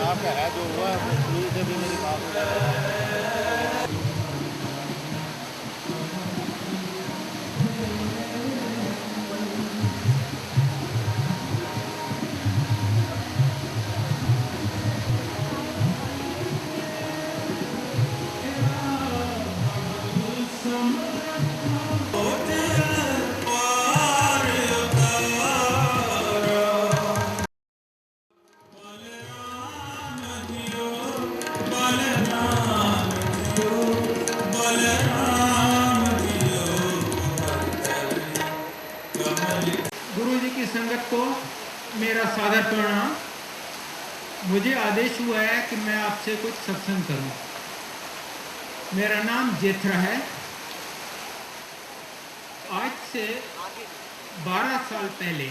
आपका है जो हुआ से भी मेरी बात हो जाए। गुरु जी की संगत को मेरा सादर प्रणाम। मुझे आदेश हुआ है कि मैं आपसे कुछ सत्संग करूं। मेरा नाम जेथरा है। आज से 12 साल पहले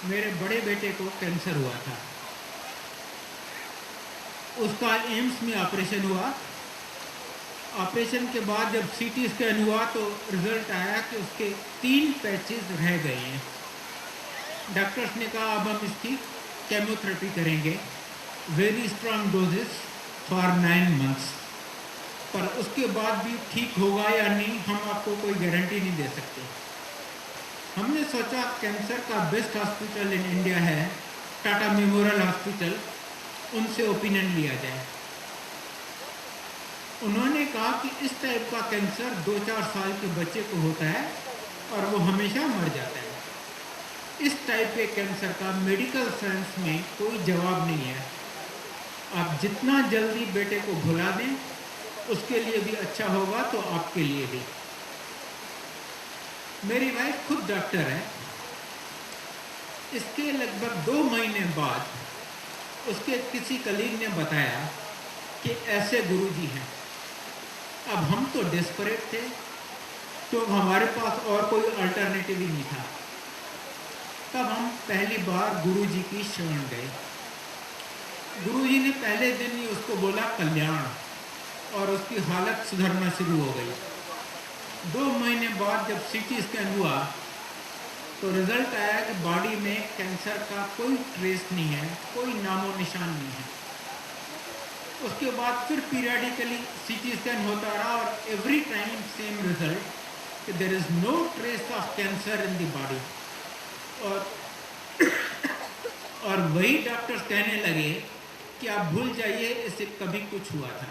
मेरे बड़े बेटे को कैंसर हुआ था। उसका एम्स में ऑपरेशन हुआ। ऑपरेशन के बाद जब सीटी स्कैन हुआ तो रिजल्ट आया कि उसके 3 पैचेस रह गए हैं। डॉक्टर्स ने कहा अब हम इसकी केमोथेरेपी करेंगे, very strong doses for 9 months. पर उसके बाद भी ठीक होगा या नहीं हम आपको कोई गारंटी नहीं दे सकते। हमने सोचा कैंसर का बेस्ट हॉस्पिटल इन इंडिया है टाटा मेमोरियल हॉस्पिटल, उनसे ओपिनियन लिया जाए। उन्होंने कहा कि इस टाइप का कैंसर 2-4 साल के बच्चे को होता है और वो हमेशा मर जाता है। इस टाइप के कैंसर का मेडिकल साइंस में कोई जवाब नहीं है। आप जितना जल्दी बेटे को भुला दें उसके लिए भी अच्छा होगा, तो आपके लिए भी। मेरी वाइफ खुद डॉक्टर है। इसके लगभग 2 महीने बाद उसके किसी कलीग ने बताया कि ऐसे गुरुजी हैं। अब हम तो डेस्परेट थे, तो हमारे पास और कोई अल्टरनेटिव ही नहीं था। तब हम पहली बार गुरुजी की शरण गए। गुरुजी ने पहले दिन ही उसको बोला कल्याण, और उसकी हालत सुधरना शुरू हो गई। 2 महीने बाद जब सीटी स्कैन हुआ तो रिजल्ट आया कि बॉडी में कैंसर का कोई ट्रेस नहीं है, कोई नामो निशान नहीं है। उसके बाद फिर पीरियडिकली सीटी स्कैन होता रहा और एवरी टाइम सेम रिजल्ट कि there is no trace of cancer in the body. और वही डॉक्टर्स कहने लगे कि आप भूल जाइए, इससे कभी कुछ हुआ था।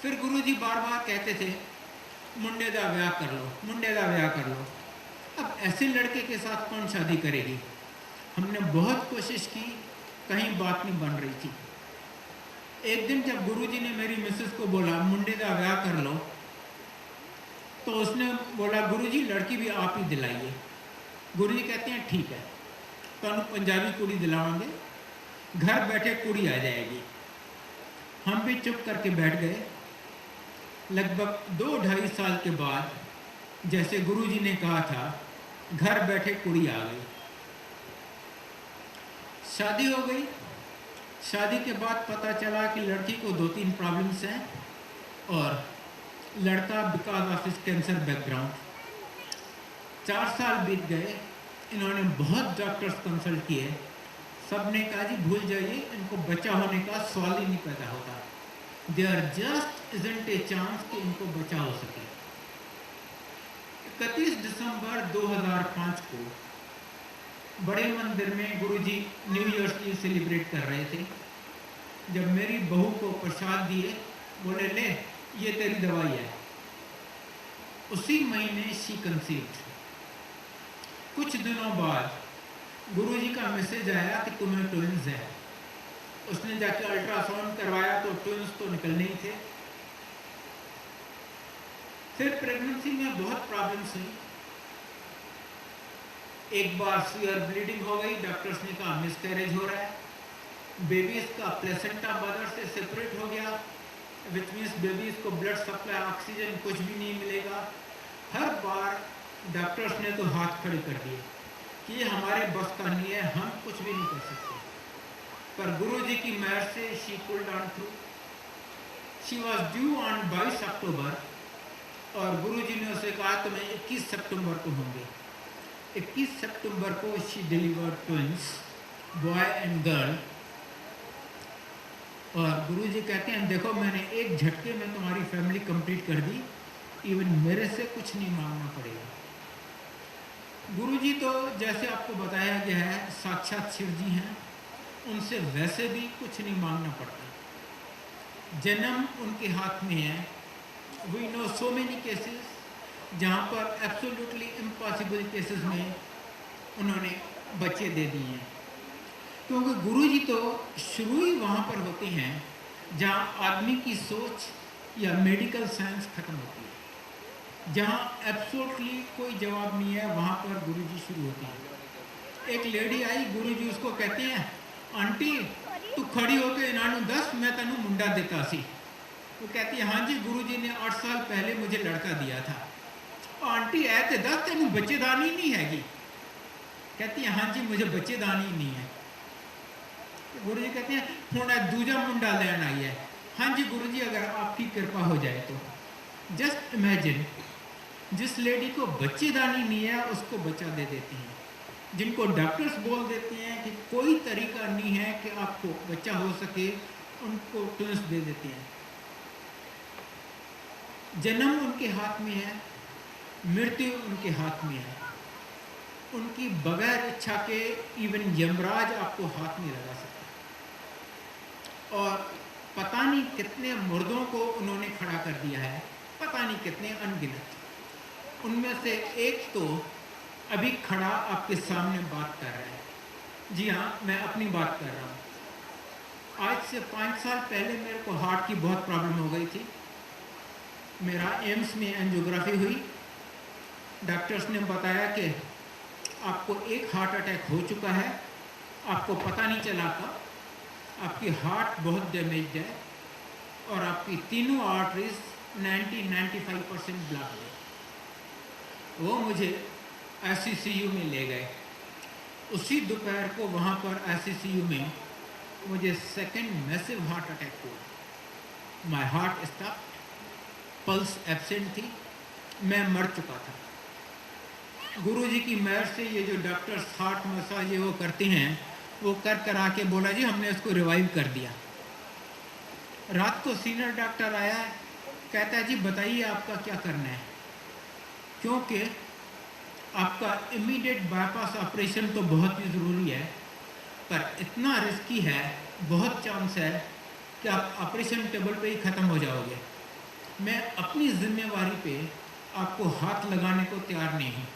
फिर गुरुजी बार बार कहते थे मुंडे दा ब्याह कर लो, मुंडे दा ब्याह कर लो। अब ऐसे लड़के के साथ कौन शादी करेगी। हमने बहुत कोशिश की, कहीं बात नहीं बन रही थी। एक दिन जब गुरुजी ने मेरी मिसेस को बोला मुंडे दा ब्याह कर लो, तो उसने बोला गुरुजी लड़की भी आप ही दिलाइए। गुरुजी कहते हैं ठीक है, तो पंजाबी कुड़ी दिलावांगे, घर बैठे कुड़ी आ जाएगी। हम भी चुप करके बैठ गए। लगभग 2-2.5 साल के बाद जैसे गुरुजी ने कहा था, घर बैठे कुड़ी आ गई। शादी हो गई। शादी के बाद पता चला कि लड़की को 2-3 प्रॉब्लम्स हैं और लड़का बिकॉज ऑफ इस कैंसर बैकग्राउंड। 4 साल बीत गए। इन्होंने बहुत डॉक्टर्स कंसल्ट किए, सब ने कहा जी भूल जाइए, इनको बच्चा होने का सवाल ही नहीं पैदा होता। There just isn't a chance कि इनको बचा हो सके। 31 दिसंबर 2005 को बड़े मंदिर में गुरुजी न्यू ईयर ईव सेलिब्रेट कर रहे थे। जब मेरी बहू को प्रसाद दिए, बोले ले ये तेरी दवाई है। उसी महीने शी कंसीव्ड। कुछ दिनों बाद गुरुजी का मैसेज आया कि तुम्हें ट्विंस है। उसने जाके अल्ट्रासाउंड करवाया तो ट्विंस तो निकलने ही थे। फिर प्रेगनेंसी में बहुत प्रॉब्लम्स हुई। एक बार सीवियर ब्लीडिंग हो गई, डॉक्टर्स ने कहा मिसकैरेज हो रहा है। बेबीज का प्लेसेंटा मदर से सेपरेट हो गया, विच मीन्स बेबीज को ब्लड सप्लाई, ऑक्सीजन कुछ भी नहीं मिलेगा। हर बार डॉक्टर्स ने तो हाथ खड़े कर दिए कि ये हमारे बस का नहीं है, हम कुछ भी नहीं कर सकते। पर गुरुजी की मेहर से she pulled on through. She was due on 22 अक्टूबर और गुरुजी ने उसे कहा तुम्हें 21 सितंबर को होंगे। 21 सितंबर को she delivered twins, boy and girl. और गुरुजी कहते हैं देखो मैंने एक झटके में तुम्हारी फैमिली कंप्लीट कर दी, इवन मेरे से कुछ नहीं मांगना पड़ेगा। गुरुजी तो जैसे आपको बताया गया है साक्षात शिव जी हैं, उनसे वैसे भी कुछ नहीं मांगना पड़ता, जन्म उनके हाथ में है। We know so many cases जहाँ पर एब्सोल्युटली इम्पॉसिबल केसेस में उन्होंने बच्चे दे दिए हैं, क्योंकि गुरुजी तो शुरू ही वहाँ पर होते हैं जहाँ आदमी की सोच या मेडिकल साइंस खत्म होती है। जहाँ एब्सोल्युटली कोई जवाब नहीं है वहाँ पर गुरुजी शुरू होते हैं। एक लेडी आई, गुरुजी उसको कहते हैं आंटी तू खड़ी होकर इन्होंने दस मैं तेनू मुंडा देता सी। वो कहती है हाँ जी गुरुजी ने 8 साल पहले मुझे लड़का दिया था। आंटी ऐ ते दस तेनू बच्चेदानी नहीं हैगी। कहती है हाँ जी मुझे बच्चेदानी नहीं है। गुरुजी कहते हैं हुण दूजा मुंडा लैन आई है। हाँ जी गुरुजी अगर आपकी कृपा हो जाए तो। जस्ट इमेजिन, जिस लेडी को बच्चेदानी नहीं है उसको बच्चा दे देती हैं, जिनको डॉक्टर्स बोल देते हैं कि कोई तरीका नहीं है कि आपको बच्चा हो सके, उनको ट्विंस दे देते हैं। जन्म उनके हाथ में है, मृत्यु उनके हाथ में है। उनकी बगैर इच्छा के इवन यमराज आपको हाथ नहीं लगा सकता। और पता नहीं कितने मुर्दों को उन्होंने खड़ा कर दिया है, पता नहीं कितने अनगिनत। उनमें से एक तो अभी खड़ा आपके सामने बात कर रहा है। जी हाँ, मैं अपनी बात कर रहा हूँ। आज से 5 साल पहले मेरे को हार्ट की बहुत प्रॉब्लम हो गई थी। मेरा एम्स में एंजियोग्राफी हुई। डॉक्टर्स ने बताया कि आपको एक हार्ट अटैक हो चुका है, आपको पता नहीं चला था, आपकी हार्ट बहुत डैमेज्ड है और आपकी तीनों आर्टरीज 90-95% ब्लॉक है। वो मुझे ICCU में ले गए। उसी दोपहर को वहाँ पर ICCU में मुझे सेकंड मैसिव हार्ट अटैक हुआ। My heart stop, pulse absent थी, मैं मर चुका था। गुरुजी की मेहर से ये जो डॉक्टर्स हार्ट मसाज ये वो करते हैं, वो कर कर आके बोला जी हमने इसको रिवाइव कर दिया। रात को सीनियर डॉक्टर आया, कहता है जी बताइए आपका क्या करना है, क्योंकि आपका इमीडिएट बाईपास ऑपरेशन तो बहुत ही ज़रूरी है, पर इतना रिस्की है, बहुत चांस है कि आप ऑपरेशन टेबल पे ही ख़त्म हो जाओगे। मैं अपनी जिम्मेवारी पे आपको हाथ लगाने को तैयार नहीं हूँ।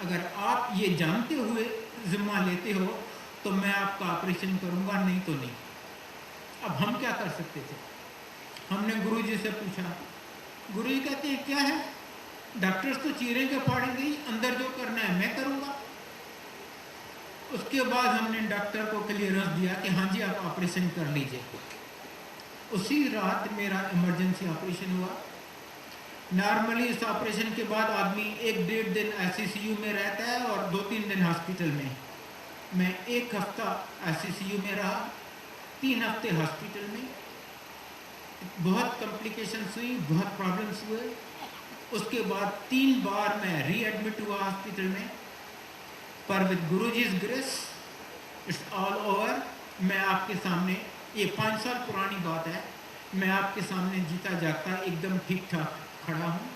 अगर आप ये जानते हुए जिम्मा लेते हो तो मैं आपका ऑपरेशन करूँगा, नहीं तो नहीं। अब हम क्या कर सकते थे? हमने गुरुजी से पूछा। गुरुजी कहते हैं क्या है, डॉक्टर्स तो चीरें के फाड़ेंगे ही, अंदर जो करना है मैं करूँगा। उसके बाद हमने डॉक्टर को क्लियरेंस दिया कि हाँ जी आप ऑपरेशन कर लीजिए। उसी रात मेरा इमरजेंसी ऑपरेशन हुआ। नॉर्मली इस ऑपरेशन के बाद आदमी 1-1.5 दिन ICCU में रहता है और 2-3 दिन हॉस्पिटल में। मैं 1 हफ्ता ICCU में रहा, 3 हफ्ते हॉस्पिटल में। बहुत कॉम्प्लिकेशंस हुई, बहुत प्रॉब्लम्स हुए। उसके बाद 3 बार मैं रीएडमिट हुआ हॉस्पिटल में, पर with Guruji's grace it's all over. मैं आपके सामने, ये 5 साल पुरानी बात है, मैं आपके सामने जीता जागता एकदम ठीक ठाक खड़ा हूँ।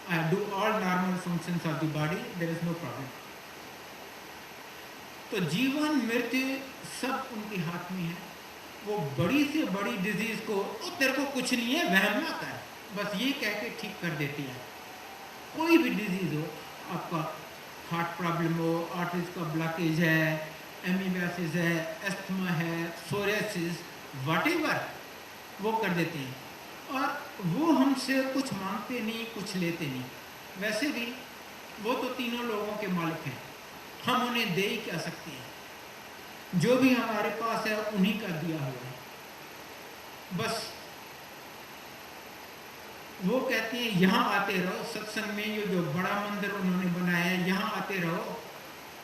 I do all normal functions of the body, there is no problem. तो जीवन मृत्यु सब उनके हाथ में है। वो बड़ी से बड़ी डिजीज को तेरे को कुछ नहीं है, वहम ना कर, बस ये कह के ठीक कर देती है। कोई भी डिजीज हो, आपका हार्ट प्रॉब्लम हो, आर्टरीज का ब्लॉकेज है, एमीबासिस है, एस्थमा है, सोरियासिस, व्हाटएवर, वो कर देते हैं। और वो हमसे कुछ मांगते नहीं, कुछ लेते नहीं। वैसे भी वो तो तीनों लोगों के मालिक हैं, हम उन्हें दे ही क्या सकते हैं। जो भी हमारे पास है उन्हीं का दिया हुआ है। बस वो कहते हैं यहाँ आते रहो, सत्संग में ये जो बड़ा मंदिर उन्होंने बनाया है यहाँ आते रहो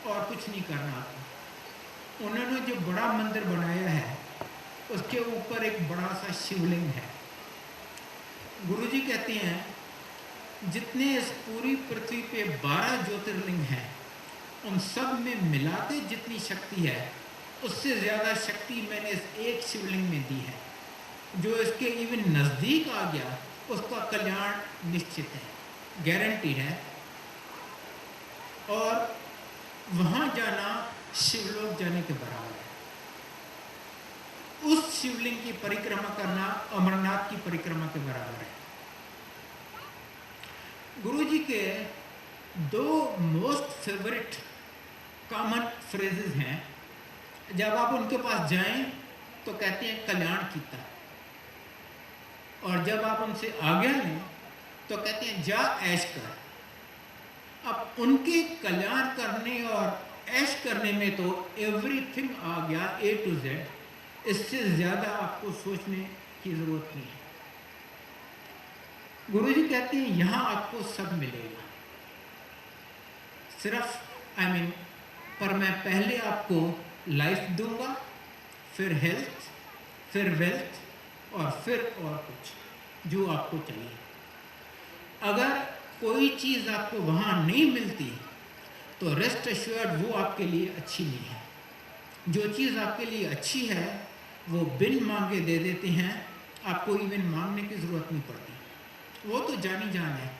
और कुछ नहीं करना आपको। उन्होंने जो बड़ा मंदिर बनाया है उसके ऊपर एक बड़ा सा शिवलिंग है। गुरुजी कहते हैं जितने इस पूरी पृथ्वी पे 12 ज्योतिर्लिंग हैं उन सब में मिला के जितनी शक्ति है उससे ज़्यादा शक्ति मैंने इस एक शिवलिंग में दी है। जो इसके इवन नज़दीक आ गया उसका कल्याण निश्चित है, गारंटीड है। और वहाँ जाना शिवलोक जाने के बराबर है। उस शिवलिंग की परिक्रमा करना अमरनाथ की परिक्रमा के बराबर है। गुरुजी के दो मोस्ट फेवरेट कॉमन फ्रेजेस हैं। जब आप उनके पास जाएं तो कहते हैं कल्याण कीता, और जब आप उनसे आज्ञा लें तो कहते हैं जा ऐश कर। अब उनके कल्याण करने और ऐश करने में तो एवरीथिंग आ गया A to Z। इससे ज़्यादा आपको सोचने की ज़रूरत नहीं है। गुरुजी कहते हैं यहाँ आपको सब मिलेगा, सिर्फ पर मैं पहले आपको लाइफ दूंगा, फिर हेल्थ, फिर वेल्थ और फिर और कुछ जो आपको चाहिए। अगर कोई चीज़ आपको वहाँ नहीं मिलती तो रेस्ट एश्योर्ड वो आपके लिए अच्छी नहीं है। जो चीज़ आपके लिए अच्छी है वो बिन मांगे दे देते हैं, आपको इवन मांगने की ज़रूरत नहीं पड़ती। वो तो जानी जान है,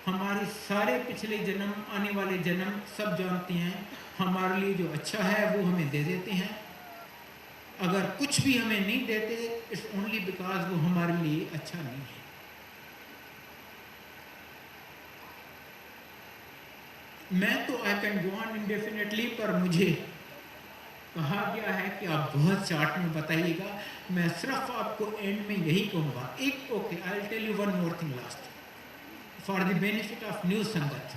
हमारे सारे पिछले जन्म आने वाले जन्म सब जानते हैं। हमारे लिए जो अच्छा है वो हमें दे देते हैं। अगर कुछ भी हमें नहीं देते इट्स ओनली बिकॉज वो हमारे लिए अच्छा नहीं है। मैं तो I can go on indefinitely, पर मुझे कहा गया है कि आप बहुत चार्ट में बताइएगा। मैं सिर्फ आपको एंड में यही कहूँगा, एक okay I will tell you one more thing last for the benefit of new sangat.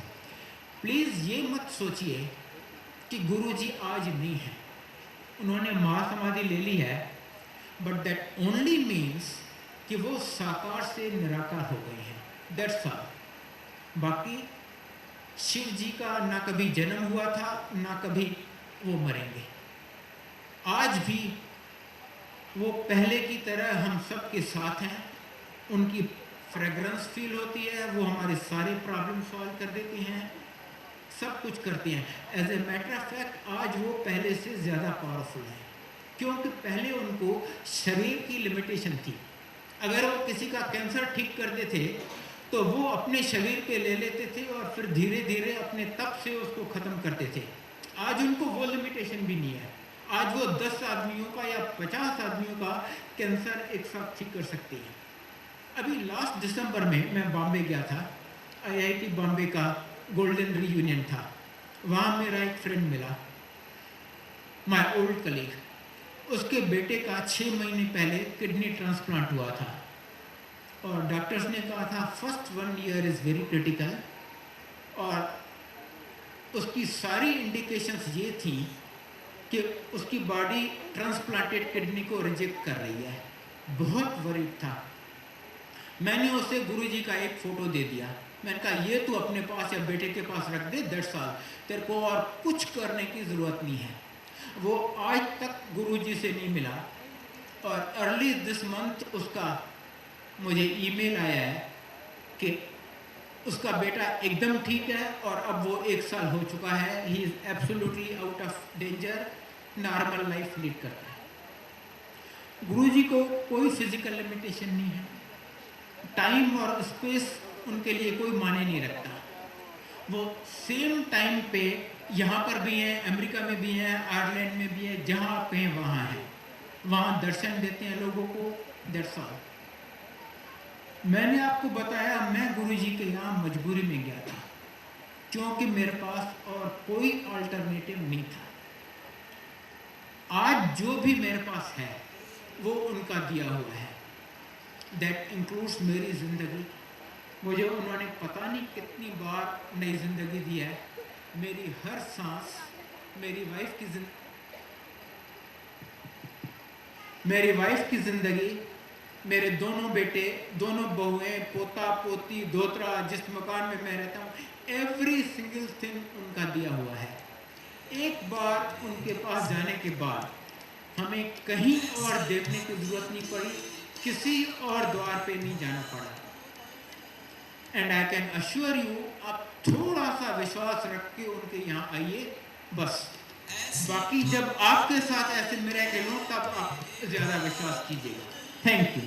Please ये मत सोचिए कि गुरुजी आज नहीं है, उन्होंने महासमाधि ले ली है, बट दैट ओनली मीन्स कि वो साकार से निराकार हो गए हैं, दैट्स ऑल। बाकी शिव जी का ना कभी जन्म हुआ था ना कभी वो मरेंगे। आज भी वो पहले की तरह हम सब के साथ हैं। उनकी फ्रेगरेंस फील होती है, वो हमारे सारे प्रॉब्लम सॉल्व कर देते हैं, सब कुछ करते हैं। As a matter of fact आज वो पहले से ज़्यादा पावरफुल है, क्योंकि पहले उनको शरीर की लिमिटेशन थी। अगर वो किसी का कैंसर ठीक करते थे तो वो अपने शरीर पे ले लेते थे और फिर धीरे धीरे अपने तप से उसको ख़त्म करते थे। आज उनको वो लिमिटेशन भी नहीं है। आज वो 10 आदमियों का या 50 आदमियों का कैंसर एक साथ ठीक कर सकते हैं। अभी लास्ट दिसंबर में मैं बॉम्बे गया था, IIT बॉम्बे का गोल्डन रीयूनियन था। वहाँ मेरा एक फ्रेंड मिला, माय ओल्ड कलीग। उसके बेटे का 6 महीने पहले किडनी ट्रांसप्लांट हुआ था और डॉक्टर्स ने कहा था first 1 year is very critical, और उसकी सारी इंडिकेशंस ये थी कि उसकी बॉडी ट्रांसप्लांटेड किडनी को रिजेक्ट कर रही है। बहुत वरीड था। मैंने उसे गुरुजी का एक फ़ोटो दे दिया। मैंने कहा ये तू अपने पास या बेटे के पास रख दे, दैट्स ऑल, तेरे को और कुछ करने की ज़रूरत नहीं है। वो आज तक गुरुजी से नहीं मिला, और अर्ली दिस मंथ उसका मुझे ईमेल आया है कि उसका बेटा एकदम ठीक है और अब वो 1 साल हो चुका है। He is absolutely out of danger, normal life lead करता है। गुरुजी को कोई फिजिकल लिमिटेशन नहीं है, टाइम और स्पेस उनके लिए कोई मायने नहीं रखता। वो सेम टाइम पे यहाँ पर भी हैं, अमेरिका में भी हैं, आयरलैंड में भी हैं, जहाँ आप कहें वहाँ हैं, वहाँ दर्शन देते हैं लोगों को, दैट्स ऑल। मैंने आपको बताया मैं गुरुजी के यहाँ मजबूरी में गया था, क्योंकि मेरे पास और कोई अल्टरनेटिव नहीं था। आज जो भी मेरे पास है वो उनका दिया हुआ है, दैट इंक्लूड्स मेरी ज़िंदगी। मुझे उन्होंने पता नहीं कितनी बार नई ज़िंदगी दी है। मेरी हर सांस, मेरी वाइफ की ज़िंदगी, मेरे दोनों बेटे, दोनों बहुएं, पोता पोती, दोतरा, जिस मकान में मैं रहता हूँ, एवरी सिंगल थिंग उनका दिया हुआ है। एक बार उनके पास जाने के बाद हमें कहीं और देखने की ज़रूरत नहीं पड़ी, किसी और द्वार पे नहीं जाना पड़ा। And I can assure you, आप थोड़ा सा विश्वास रख के उनके यहाँ आइए बस। बाकी जब आपके साथ ऐसे मिरेकल हो तब आप ज़्यादा विश्वास कीजिएगा। Thank you.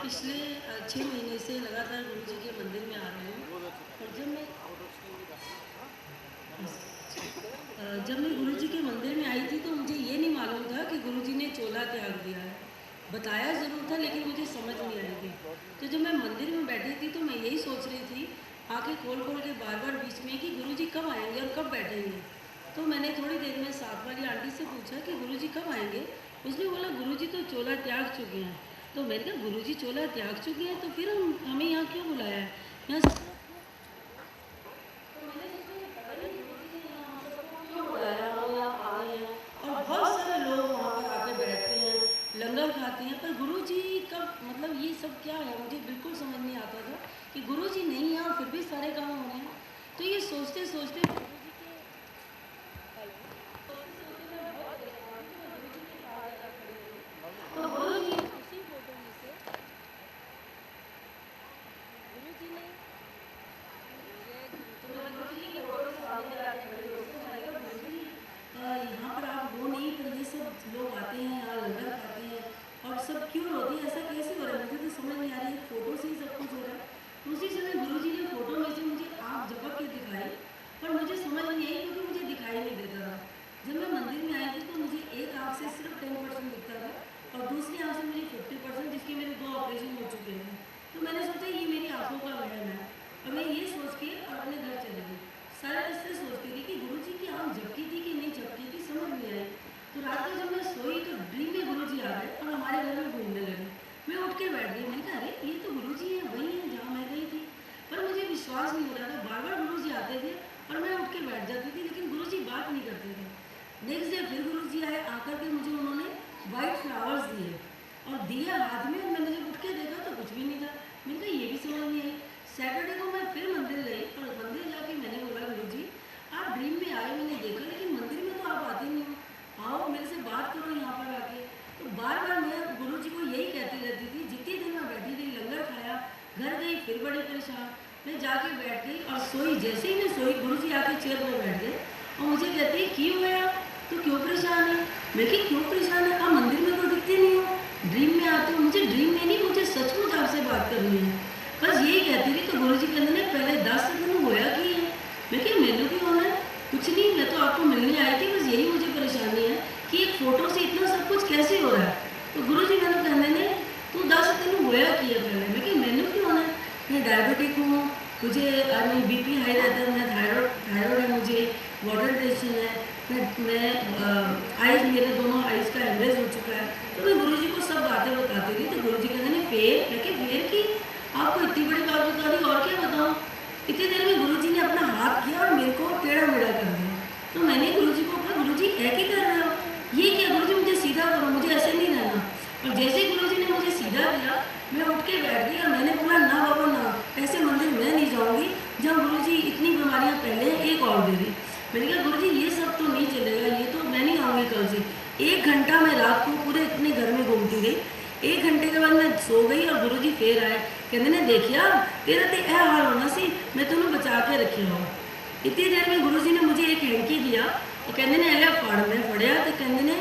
पिछले 6 महीने से लगातार गुरु जी के मंदिर में आ रही हूँ। और जब मैं गुरु जी के मंदिर में आई थी तो मुझे ये नहीं मालूम था कि गुरु जी ने चोला त्याग दिया है। बताया ज़रूर था लेकिन मुझे समझ नहीं आई थी। तो जब मैं मंदिर में बैठी थी तो मैं यही सोच रही थी आके खोल के बार बार बीच में कि गुरु जी कब आएंगे और कब बैठेंगे। तो मैंने थोड़ी देर में साथ वाली आंटी से पूछा कि गुरु जी कब आएंगे। उसने बोला गुरु जी तो चोला त्याग चुके हैं। तो मैंने कहा गुरु जी चोला त्याग चुके हैं तो फिर हमें यहाँ क्यों बुलाया है यहाँ क्यों बुलाया हम यहाँ आए हैं। और बहुत सारे लोग वहाँ पर आके बैठते हैं, लंगर खाते हैं, पर गुरु जी कब, मतलब ये सब क्या है मुझे बिल्कुल समझ नहीं आता था कि गुरु जी नहीं है और फिर भी सारे काम हो रहे हैं। तो ये सोचते सोचते यहाँ पर आप वो नहीं, पर ये सब लोग आते हैं यहाँ लंगर खाते हैं और सब क्यों होती है, ऐसा कैसे हो रहा है मुझे तो समझ नहीं आ रही है। फोटो से ही सब कुछ हो रहा है। उसी समय गुरु जी ने फोटो में से मुझे आँख झपक के दिखाई, पर मुझे समझ नहीं आई क्योंकि मुझे दिखाई नहीं देता था। जब मैं मंदिर में आई थी तो मुझे एक आँख से सिर्फ 10% दिखता था और दूसरी आँख से मुझे 50%, जिसके मेरे 2 ऑपरेशन हो चुके हैं। तो मैंने सोचा ये मेरी आँखों का वहम है और मैं ये सोच के अपने घर चली गई। सारे रास्ते सोचती थी कि गुरु जी की आँख झपकी थी कि नहीं झपकी थी, समझ नहीं आई। तो रात को जब मैं सोई तो ड्रीम में गुरु जी आ गए और हमारे घर में घूमने लगे। मैं उठ के बैठ गई। मैंने कहा अरे ये तो गुरु जी हैं, वही हैं जहाँ मैं गई थी। पर मुझे विश्वास नहीं हो रहा था। बार बार गुरु जी आते थे और मैं उठ के बैठ जाती थी, लेकिन गुरु जी बात नहीं करते थे। नेक्स्ट डे फिर गुरु जी आए, आकर के मुझे उन्होंने वाइट फ्लावर्स दिए और दिया हाथ में, और मैंने जब उठ के देखा तो कुछ भी नहीं था। मैंने कहा ये भी समझ नहीं आई। सैटरडे को मैं फिर मंदिर गई और मंदिर जाके मैंने बोला गुरु जी आप ड्रीम में आए, मैंने देखा, लेकिन मंदिर में तो आप आते नहीं हो, आओ मेरे से बात करो यहाँ पर आके। तो बार बार मैं गुरु जी को यही कहती रहती थी। जितनी देर मैं बैठी रही, लंगर खाया, घर गई, फिर बड़ी परेशान। मैं जाके बैठ गई और सोई। जैसे ही मैं सोई गुरु जी आके चेयर पर बैठ गए और मुझे कहते क्यों है आप, तो क्यों परेशान है। मैं कि क्यों परेशान है, आप मंदिर में तो दिखते नहीं हो, ड्रीम में आते हो। मुझे ड्रीम में नहीं, मुझे सचमुच आपसे बात करनी है, बस यही कहती थी। तो गुरु जी कहते हैं पहले 10 दिन होया कि है। मैं क्या मैंने भी होना है, कुछ नहीं, मैं तो आपको मिलने आई थी, बस यही मुझे परेशानी है कि एक फ़ोटो से इतना सब कुछ कैसे हो रहा है। तो गुरु जी मैंने कहने ने तू 10 दिन होया किया पहले। मैं क्या मैंने क्यों होना है, मैं डायबिटिक हूँ, मुझे BP हाई रहता है, मैं थायरॉयड है, मुझे वाटर टेंशन है, मैं आइज, मेरे दोनों आइज का एवरेज हो चुका है। तो मैं गुरु जी को सब बातें बताती थी। तो गुरु जी कहते हैं फेक फिर मैं कि फिर की आपको इतनी बड़ी बात बता दी और क्या बताऊँ। इतनी देर में गुरुजी ने अपना हाथ किया और मेरे को टेढ़ा मेढ़ा कर दिया। तो मैंने गुरुजी को कहा, गुरुजी है क्या कर रहे हो, ये क्या गुरुजी, मुझे सीधा करो, मुझे ऐसे नहीं रहना। और जैसे ही गुरुजी ने मुझे सीधा किया मैं उठ के बैठ गई और मैंने बोला ना बाबा ना, ऐसे मंदिर मैं नहीं जाऊँगी जब गुरुजी इतनी बीमारियाँ पहले एक और दे दी। मैंने कहा गुरुजी ये सब तो नहीं चलेगा, ये तो मैं नहीं आऊँगी कल से। 1 घंटा मैं रात को पूरे अपने घर में घूमती रही। 1 घंटे के बाद मैं सो गई और गुरुजी फिर आए, कहते ने देखिया तेरा तो यह हाल होना सी, मैं तुम्हें बचा के रखी हो। इतनी देर में गुरुजी ने मुझे एक हैंकी दिया और कहते ने अगर फड़ में फड़िया तो कहते ने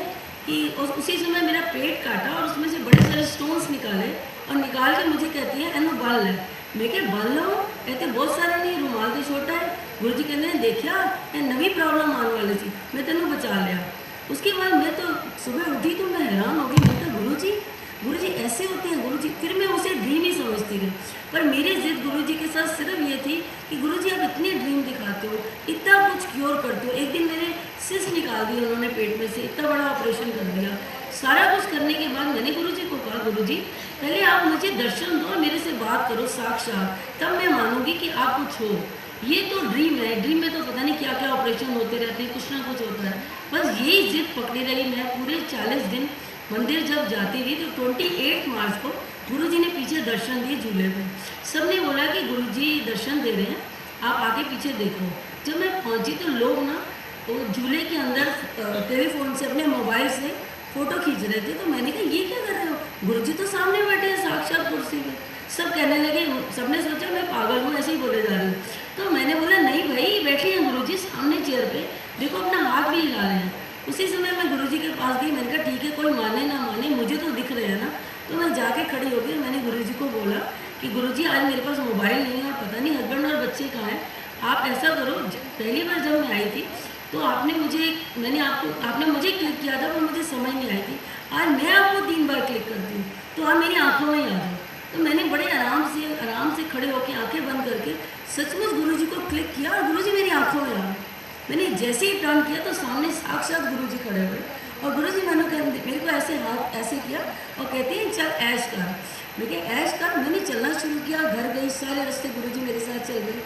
कि उसी समय मेरा पेट काटा और उसमें से बड़े सारे स्टोन्स निकाले और निकाल के मुझे कहती है एनो बाल है। मैं क्या बाल लो, कहते बहुत सारा नहीं, रुमाल तो छोटा है। गुरुजी कहते हैं देखिया ये नवी प्रॉब्लम आने वाली थी, मैं तेनों बचा लिया। उसके बाद मैं तो सुबह उठी तो मैं हैरान हो गई, मैं कहा गुरुजी ऐसे होते हैं गुरुजी। फिर मैं उसे ड्रीम ही समझती रही, पर मेरी जिद गुरुजी के साथ सिर्फ ये थी कि गुरुजी आप इतने ड्रीम दिखाते हो, इतना कुछ क्योर करते हो। एक दिन मेरे सिस्ट निकाल दिए उन्होंने पेट में से, इतना बड़ा ऑपरेशन कर दिया। सारा कुछ करने के बाद मैंने गुरुजी को कहा गुरुजी पहले आप मुझे दर्शन दो और मेरे से बात करो साक्षात, तब मैं मानूंगी कि आप कुछ हो। ये तो ड्रीम है, ड्रीम में तो पता नहीं क्या क्या ऑपरेशन होते रहते हैं, कुछ ना कुछ होता है। बस यही जिद पकड़ी रही मैं पूरे 40 दिन। मंदिर जब जाती थी तो 28 मार्च को गुरुजी ने पीछे दर्शन दिए झूले पे। सब ने बोला कि गुरुजी दर्शन दे रहे हैं, आप आगे पीछे देखो। जब मैं पहुंची तो लोग ना तो झूले के अंदर टेलीफोन से अपने मोबाइल से फ़ोटो खींच रहे थे। तो मैंने कहा ये क्या कर रहे हो, गुरुजी तो सामने बैठे हैं साक्षात कुर्सी पे। सब कहने लगे, सबने सोचा मैं पागल हूँ, ऐसे ही बोले जा रही हूँ। तो मैंने बोला नहीं भाई बैठे हैं गुरुजी सामने चेयर पे, देखो अपना हाथ भी हिला रहे हैं। उसी समय मैं गुरुजी के पास गई, मैंने कहा ठीक है कोई माने ना माने मुझे तो दिख रहे हैं ना। तो मैं जाके खड़ी हो गई, मैंने गुरुजी को बोला कि गुरुजी आज मेरे पास मोबाइल नहीं है और पता नहीं हस्बैंड और बच्चे कहाँ हैं, आप ऐसा करो। पहली बार जब मैं आई थी तो आपने मुझे क्लिक किया था पर मुझे समझ नहीं आई थी, आज मैं आपको 3 बार क्लिक करती हूँ तो आप मेरी आंखों में ही आ जाओ। तो मैंने बड़े आराम से खड़े होकर आंखें बंद करके सचमुच गुरुजी को क्लिक किया और गुरुजी मेरी आंखों में आ गए। मैंने जैसे ही टर्न किया तो सामने साक्षात गुरुजी खड़े हुए और गुरुजी मेरे को ऐसे हाथ ऐसे किया और कहते हैं चल ऐश कर। मैं क्या ऐश कर, मैंने चलना शुरू किया, घर गई, सारे रास्ते गुरुजी मेरे साथ चल गए।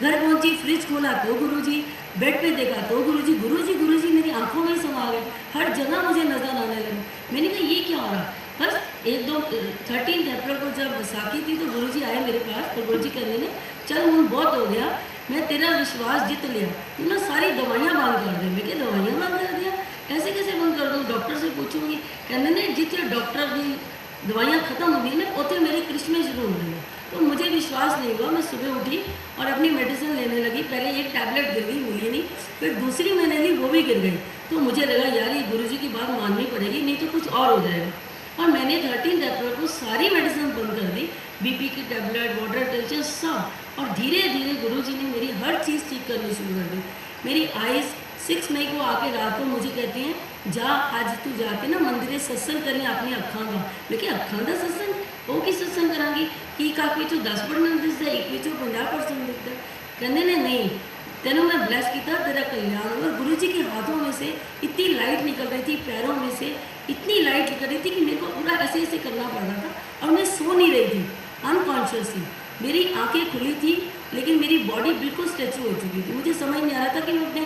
घर पहुंची, फ्रिज खोला तो गुरुजी, बेड पे देखा तो गुरुजी मेरी आंखों में समा गए, हर जगह मुझे नजर आने लगे। मैंने कहा ये क्या हो रहा। बस 13 अप्रैल को जब बैसाखी थी तो गुरुजी आए मेरे पास और गुरुजी कहने ने चल हूँ बहुत हो गया, मैं तेरा विश्वास जीत लिया, तू ना सारी दवाइयाँ बंद कर दे। मैं क्या दवाइयाँ बंद कर दिया, ऐसे कैसे बंद कर दूँ, डॉक्टर से पूछूंगी। कहने ने जितने डॉक्टर की दवाइयाँ खत्म हो गई ना उतने मेरी क्रिश्मे शुरू हो गई। तो मुझे विश्वास नहीं हुआ, मैं सुबह उठी और अपनी मेडिसिन लेने लगी। पहले एक टैबलेट गिर गई, मिली नहीं, फिर दूसरी मैंने ली, वो भी गिर गई। तो मुझे लगा यार ये गुरुजी की बात माननी पड़ेगी, नहीं तो कुछ और हो जाएगा। और मैंने 13 अप्रैल को सारी मेडिसिन बंद कर दी, बीपी की टैबलेट, वाटर टेंशन सब। और धीरे धीरे गुरुजी ने मेरी हर चीज़ ठीक करनी शुरू कर दी। मेरी आइज़ 6 मई को आके रात को मुझे कहती हैं जा आज तू जाके ना मंदिर सत्संग करी अपनी अखां का। लेकिन अखां का सत्संग वो की सत्संग करांगी कि काक विचों 10% दिखता, एक विचों 50% दिखता। कहने ने नहीं तेनों मैं ब्लेस किया, तेरा कल्याण। और गुरुजी के हाथों में से इतनी लाइट निकल रही थी, पैरों में से इतनी लाइट निकल रही थी कि मेरे को पूरा ऐसे ऐसे करना पड़ रहा था और मैं सो नहीं रही थी, अनकॉन्शियसली। मेरी आंखें खुली थी लेकिन मेरी बॉडी बिल्कुल स्ट्रेच हो चुकी थी। मुझे समझ नहीं आ रहा था कि मैं अपने